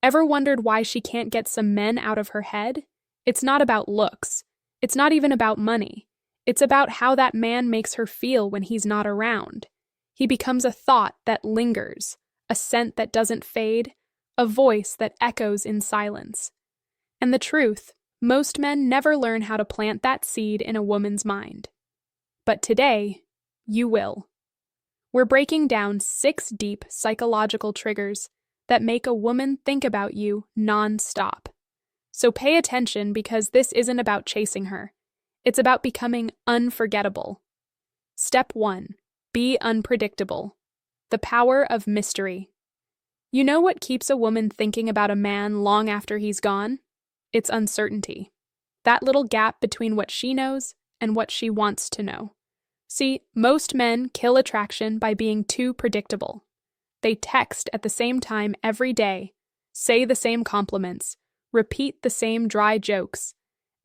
Ever wondered why she can't get some men out of her head? It's not about looks. It's not even about money. It's about how that man makes her feel when he's not around. He becomes a thought that lingers, a scent that doesn't fade, a voice that echoes in silence. And the truth, most men never learn how to plant that seed in a woman's mind. But today, you will. We're breaking down 6 deep psychological triggers that make a woman think about you non-stop. So pay attention, because this isn't about chasing her. It's about becoming unforgettable. Step 1. Be unpredictable. The power of mystery. You know what keeps a woman thinking about a man long after he's gone? It's uncertainty. That little gap between what she knows and what she wants to know. See, most men kill attraction by being too predictable. They text at the same time every day, say the same compliments, repeat the same dry jokes,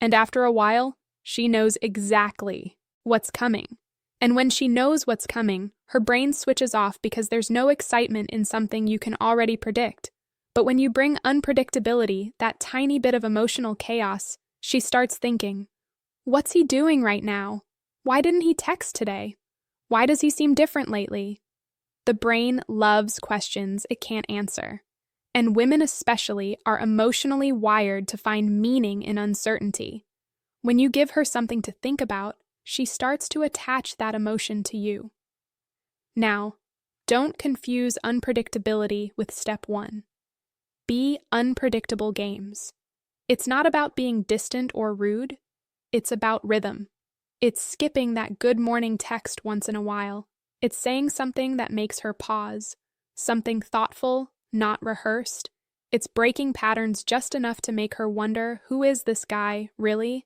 and after a while, she knows exactly what's coming. And when she knows what's coming, her brain switches off because there's no excitement in something you can already predict. But when you bring unpredictability, that tiny bit of emotional chaos, she starts thinking, what's he doing right now? Why didn't he text today? Why does he seem different lately? The brain loves questions it can't answer. And women especially are emotionally wired to find meaning in uncertainty. When you give her something to think about, she starts to attach that emotion to you. Now, don't confuse unpredictability with step 1. Be unpredictable games. It's not about being distant or rude. It's about rhythm. It's skipping that good morning text once in a while. It's saying something that makes her pause, something thoughtful, not rehearsed. It's breaking patterns just enough to make her wonder, who is this guy, really?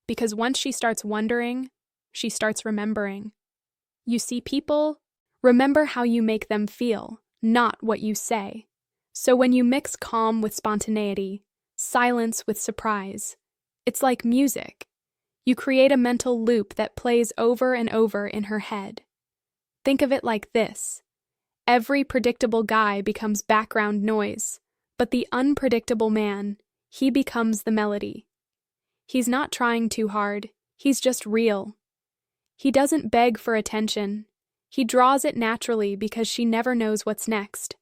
Because once she starts wondering, she starts remembering. You see, people remember how you make them feel, not what you say. So when you mix calm with spontaneity, silence with surprise, it's like music. You create a mental loop that plays over and over in her head. Think of it like this. Every predictable guy becomes background noise, but the unpredictable man, he becomes the melody. He's not trying too hard, he's just real. He doesn't beg for attention. He draws it naturally because she never knows what's next.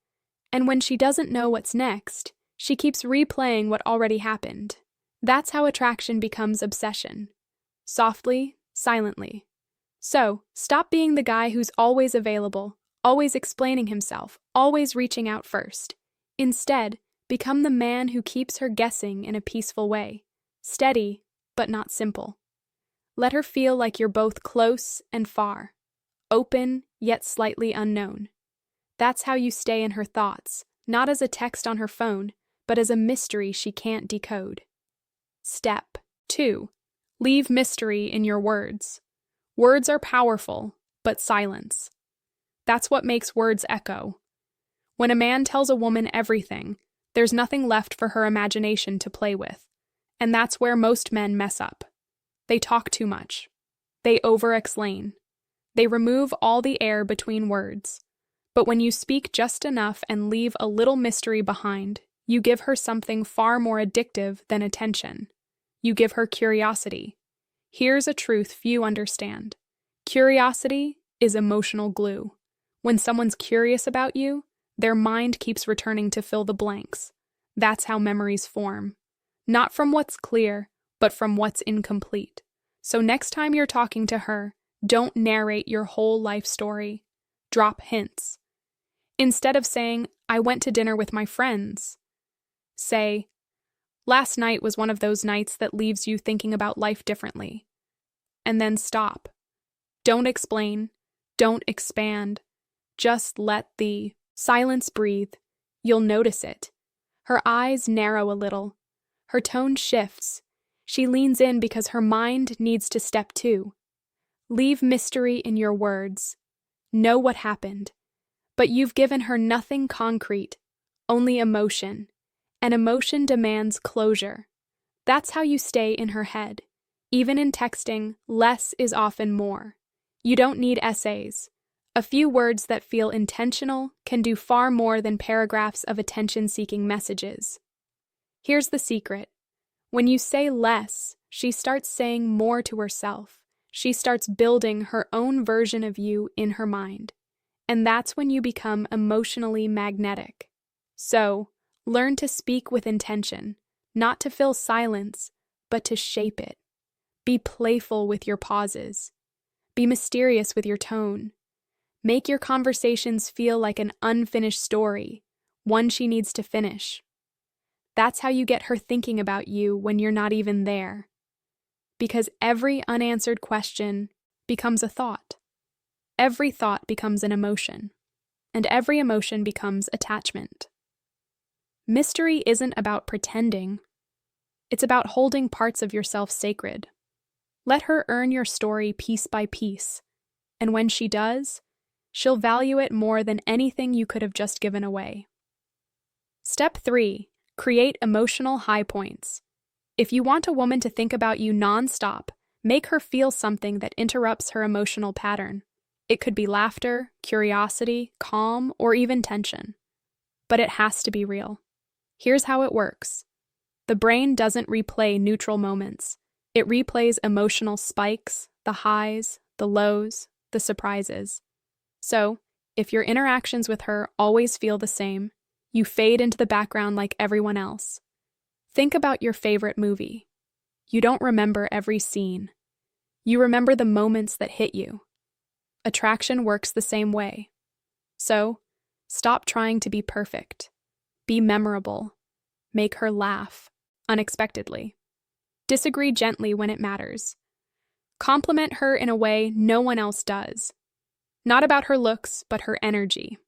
And when she doesn't know what's next, she keeps replaying what already happened. That's how attraction becomes obsession. Softly, silently. So, stop being the guy who's always available, always explaining himself, always reaching out first. Instead, become the man who keeps her guessing in a peaceful way. Steady, but not simple. Let her feel like you're both close and far, open yet slightly unknown. That's how you stay in her thoughts, not as a text on her phone, but as a mystery she can't decode. Step 2. Leave mystery in your words. Words are powerful, but silence. That's what makes words echo. When a man tells a woman everything, there's nothing left for her imagination to play with. And that's where most men mess up. They talk too much. They over-explain. They remove all the air between words. But when you speak just enough and leave a little mystery behind, you give her something far more addictive than attention. You give her curiosity. Here's a truth few understand. Curiosity is emotional glue. When someone's curious about you, their mind keeps returning to fill the blanks. That's how memories form. Not from what's clear, but from what's incomplete. So next time you're talking to her, don't narrate your whole life story. Drop hints. Instead of saying, I went to dinner with my friends, say, last night was one of those nights that leaves you thinking about life differently. And then stop. Don't explain. Don't expand. Just let the silence breathe. You'll notice it. Her eyes narrow a little. Her tone shifts. She leans in because her mind needs to step too. Leave mystery in your words. Know what happened. But you've given her nothing concrete, only emotion. And emotion demands closure. That's how you stay in her head. Even in texting, less is often more. You don't need essays. A few words that feel intentional can do far more than paragraphs of attention-seeking messages. Here's the secret. When you say less, she starts saying more to herself. She starts building her own version of you in her mind. And that's when you become emotionally magnetic. So, learn to speak with intention, not to fill silence, but to shape it. Be playful with your pauses. Be mysterious with your tone. Make your conversations feel like an unfinished story, one she needs to finish. That's how you get her thinking about you when you're not even there. Because every unanswered question becomes a thought. Every thought becomes an emotion. And every emotion becomes attachment. Mystery isn't about pretending. It's about holding parts of yourself sacred. Let her earn your story piece by piece. And when she does, she'll value it more than anything you could have just given away. Step 3. Create emotional high points. If you want a woman to think about you nonstop, make her feel something that interrupts her emotional pattern. It could be laughter, curiosity, calm, or even tension. But it has to be real. Here's how it works. The brain doesn't replay neutral moments. It replays emotional spikes, the highs, the lows, the surprises. So, if your interactions with her always feel the same, you fade into the background like everyone else. Think about your favorite movie. You don't remember every scene. You remember the moments that hit you. Attraction works the same way. So, stop trying to be perfect. Be memorable. Make her laugh, unexpectedly. Disagree gently when it matters. Compliment her in a way no one else does. Not about her looks, but her energy.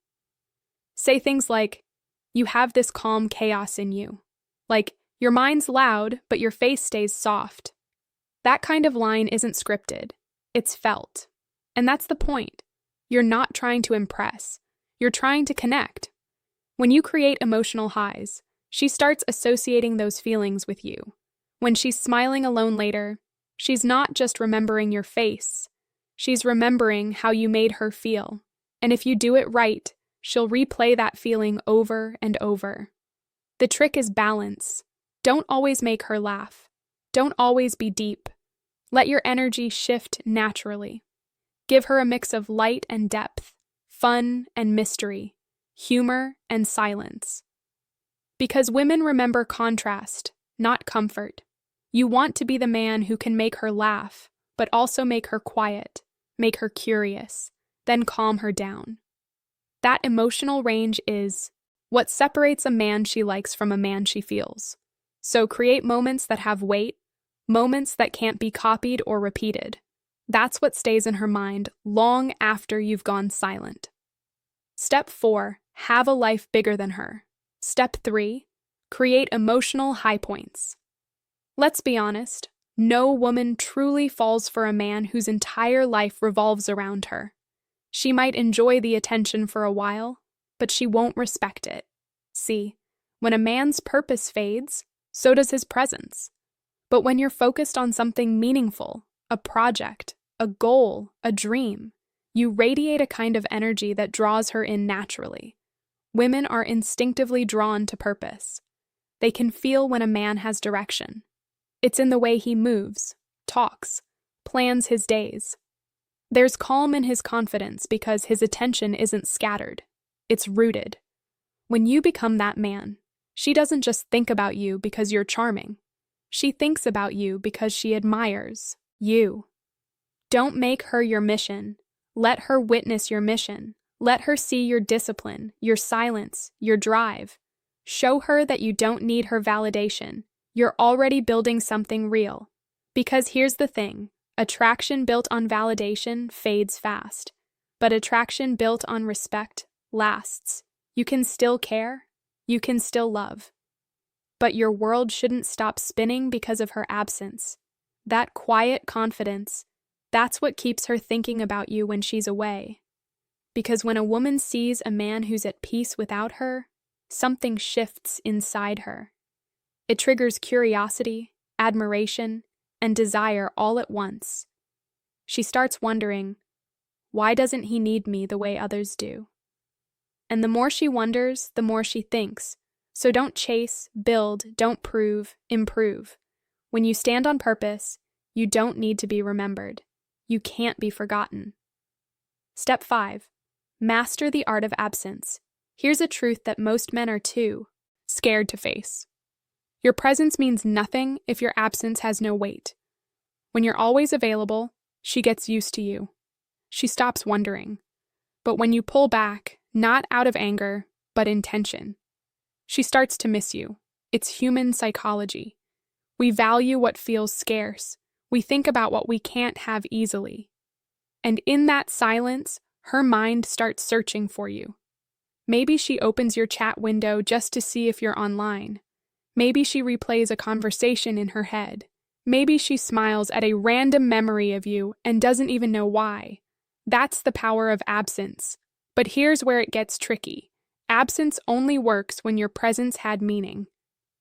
Say things like, "You have this calm chaos in you." Like, "Your mind's loud, but your face stays soft." That kind of line isn't scripted. It's felt. And that's the point. You're not trying to impress. You're trying to connect. When you create emotional highs, she starts associating those feelings with you. When she's smiling alone later, she's not just remembering your face. She's remembering how you made her feel. And if you do it right, she'll replay that feeling over and over. The trick is balance. Don't always make her laugh. Don't always be deep. Let your energy shift naturally. Give her a mix of light and depth, fun and mystery, humor and silence. Because women remember contrast, not comfort. You want to be the man who can make her laugh, but also make her quiet, make her curious, then calm her down. That emotional range is what separates a man she likes from a man she feels. So create moments that have weight, moments that can't be copied or repeated. That's what stays in her mind long after you've gone silent. Step 4. Have a life bigger than her. Step 3. Create emotional high points. Let's be honest, no woman truly falls for a man whose entire life revolves around her. She might enjoy the attention for a while, but she won't respect it. See, when a man's purpose fades, so does his presence. But when you're focused on something meaningful, a project, a goal, a dream, you radiate a kind of energy that draws her in naturally. Women are instinctively drawn to purpose. They can feel when a man has direction. It's in the way he moves, talks, plans his days. There's calm in his confidence because his attention isn't scattered. It's rooted. When you become that man, she doesn't just think about you because you're charming. She thinks about you because she admires you. Don't make her your mission. Let her witness your mission. Let her see your discipline, your silence, your drive. Show her that you don't need her validation. You're already building something real. Because here's the thing, attraction built on validation fades fast, but attraction built on respect lasts. You can still care, you can still love. But your world shouldn't stop spinning because of her absence. That quiet confidence, that's what keeps her thinking about you when she's away. Because when a woman sees a man who's at peace without her, something shifts inside her. It triggers curiosity, admiration, and desire all at once. She starts wondering, Why doesn't he need me the way others do? And the more she wonders, the more she thinks. So don't chase, build, don't prove, improve. When you stand on purpose, you don't need to be remembered. You can't be forgotten. Step 5. Master the art of absence. Here's a truth that most men are too scared to face. Your presence means nothing if your absence has no weight. When you're always available, she gets used to you. She stops wondering. But when you pull back, not out of anger, but intention, she starts to miss you. It's human psychology. We value what feels scarce. We think about what we can't have easily. And in that silence, her mind starts searching for you. Maybe she opens your chat window just to see if you're online. Maybe she replays a conversation in her head. Maybe she smiles at a random memory of you and doesn't even know why. That's the power of absence. But here's where it gets tricky. Absence only works when your presence had meaning.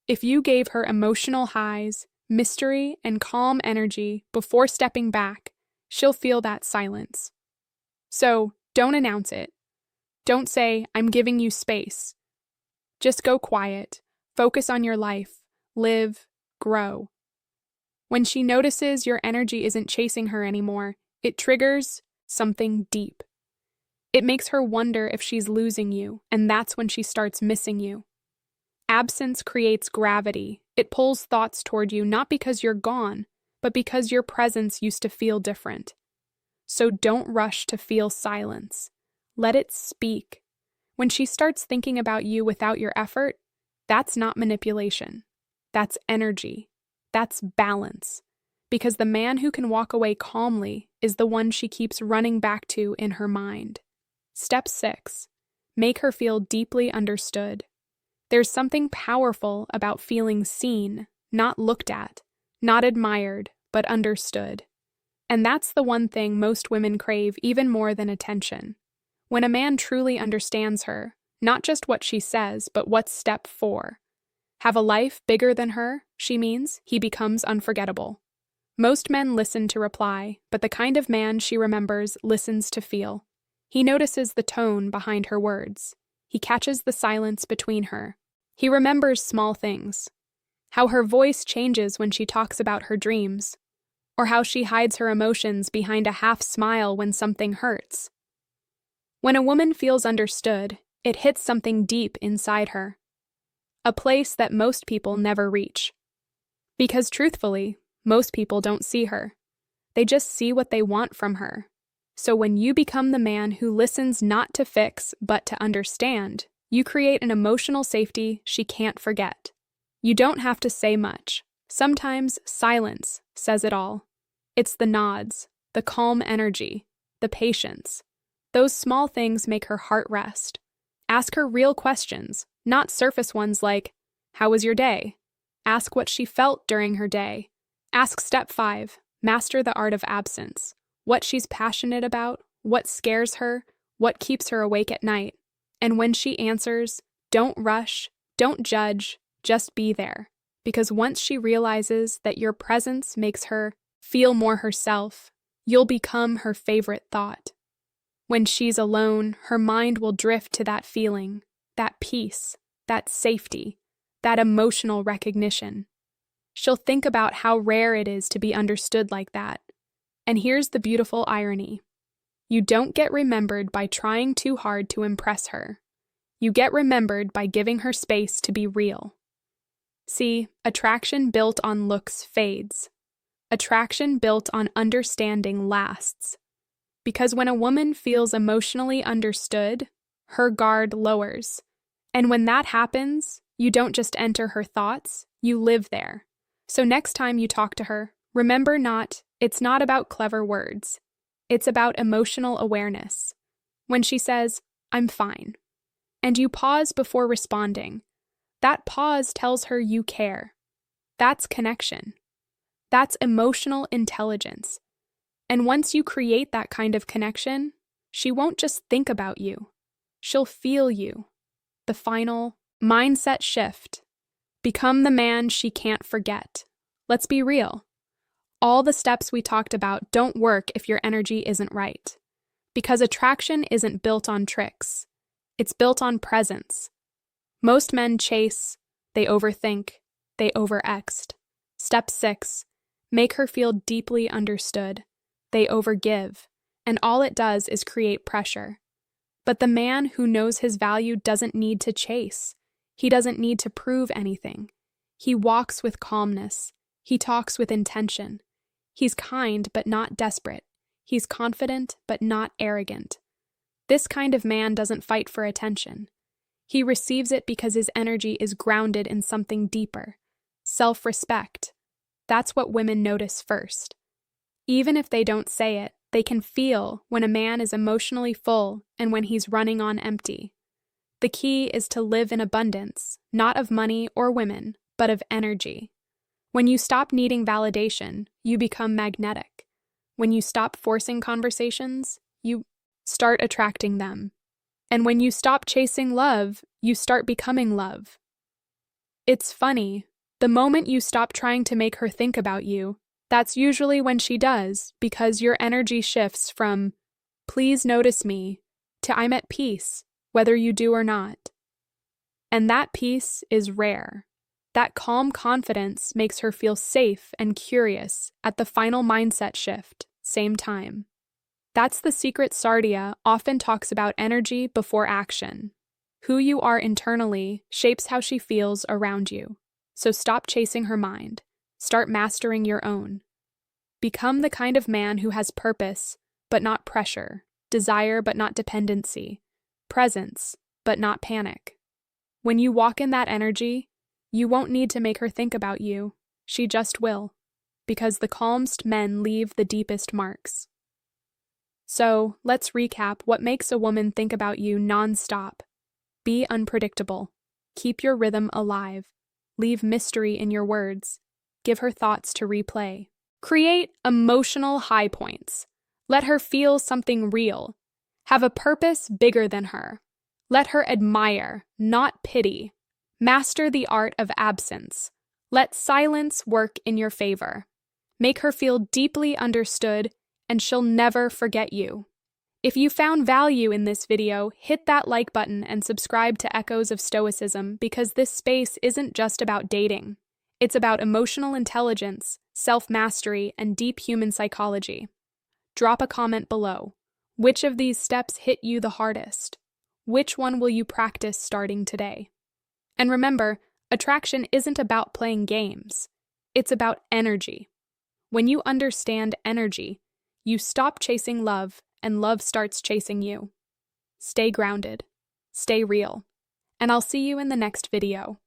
If you gave her emotional highs, mystery, and calm energy before stepping back, she'll feel that silence. So, don't announce it. Don't say, "I'm giving you space." Just go quiet, focus on your life, live, grow. When she notices your energy isn't chasing her anymore, it triggers something deep. It makes her wonder if she's losing you, and that's when she starts missing you. Absence creates gravity. It pulls thoughts toward you not because you're gone, but because your presence used to feel different. So don't rush to feel silence. Let it speak. When she starts thinking about you without your effort, that's not manipulation. That's energy. That's balance. Because the man who can walk away calmly is the one she keeps running back to in her mind. Step 6. Make her feel deeply understood. There's something powerful about feeling seen, not looked at, not admired, but understood. And that's the one thing most women crave even more than attention. When a man truly understands her, not just what she says, but what's step 4. Have a life bigger than her, she means, he becomes unforgettable. Most men listen to reply, but the kind of man she remembers listens to feel. He notices the tone behind her words. He catches the silence between her. He remembers small things. How her voice changes when she talks about her dreams, or how she hides her emotions behind a half smile when something hurts. When a woman feels understood, it hits something deep inside her. A place that most people never reach. Because truthfully, most people don't see her. They just see what they want from her. So when you become the man who listens not to fix, but to understand, you create an emotional safety she can't forget. You don't have to say much. Sometimes silence says it all. It's the nods, the calm energy, the patience. Those small things make her heart rest. Ask her real questions, not surface ones like, "How was your day?" Ask what she felt during her day. Ask step 5, master the art of absence. What she's passionate about, what scares her, what keeps her awake at night. And when she answers, don't rush, don't judge, just be there. Because once she realizes that your presence makes her feel more herself, you'll become her favorite thought. When she's alone, her mind will drift to that feeling, that peace, that safety, that emotional recognition. She'll think about how rare it is to be understood like that. And here's the beautiful irony. You don't get remembered by trying too hard to impress her. You get remembered by giving her space to be real. See, attraction built on looks fades. Attraction built on understanding lasts. Because when a woman feels emotionally understood, her guard lowers. And when that happens, you don't just enter her thoughts, you live there. So next time you talk to her, remember it's not about clever words. It's about emotional awareness. When she says, "I'm fine," and you pause before responding, that pause tells her you care. That's connection. That's emotional intelligence. And once you create that kind of connection, she won't just think about you. She'll feel you. The final mindset shift. Become the man she can't forget. Let's be real. All the steps we talked about don't work if your energy isn't right. Because attraction isn't built on tricks. It's built on presence. Most men chase, they overthink, they overext. Step 6. Make her feel deeply understood. They overgive, and all it does is create pressure. But the man who knows his value doesn't need to chase. He doesn't need to prove anything. He walks with calmness. He talks with intention. He's kind but not desperate. He's confident but not arrogant. This kind of man doesn't fight for attention. He receives it because his energy is grounded in something deeper. Self-respect. That's what women notice first. Even if they don't say it, they can feel when a man is emotionally full and when he's running on empty. The key is to live in abundance, not of money or women, but of energy. When you stop needing validation, you become magnetic. When you stop forcing conversations, you start attracting them. And when you stop chasing love, you start becoming love. It's funny, the moment you stop trying to make her think about you, that's usually when she does, because your energy shifts from, please notice me, to I'm at peace, whether you do or not. And that peace is rare. That calm confidence makes her feel safe and curious at the final mindset shift, same time. That's the secret. Sadia often talks about energy before action. Who you are internally shapes how she feels around you. So stop chasing her mind. Start mastering your own. Become the kind of man who has purpose, but not pressure, desire, but not dependency, presence, but not panic. When you walk in that energy, you won't need to make her think about you. She just will, because the calmest men leave the deepest marks. So, let's recap what makes a woman think about you non-stop. Be unpredictable. Keep your rhythm alive. Leave mystery in your words. Give her thoughts to replay. Create emotional high points. Let her feel something real. Have a purpose bigger than her. Let her admire, not pity. Master the art of absence. Let silence work in your favor. Make her feel deeply understood, and she'll never forget you. If you found value in this video, hit that like button and subscribe to Echoes of Stoicism, because this space isn't just about dating. It's about emotional intelligence, self-mastery, and deep human psychology. Drop a comment below. Which of these steps hit you the hardest? Which one will you practice starting today? And remember, attraction isn't about playing games. It's about energy. When you understand energy, you stop chasing love, and love starts chasing you. Stay grounded. Stay real. And I'll see you in the next video.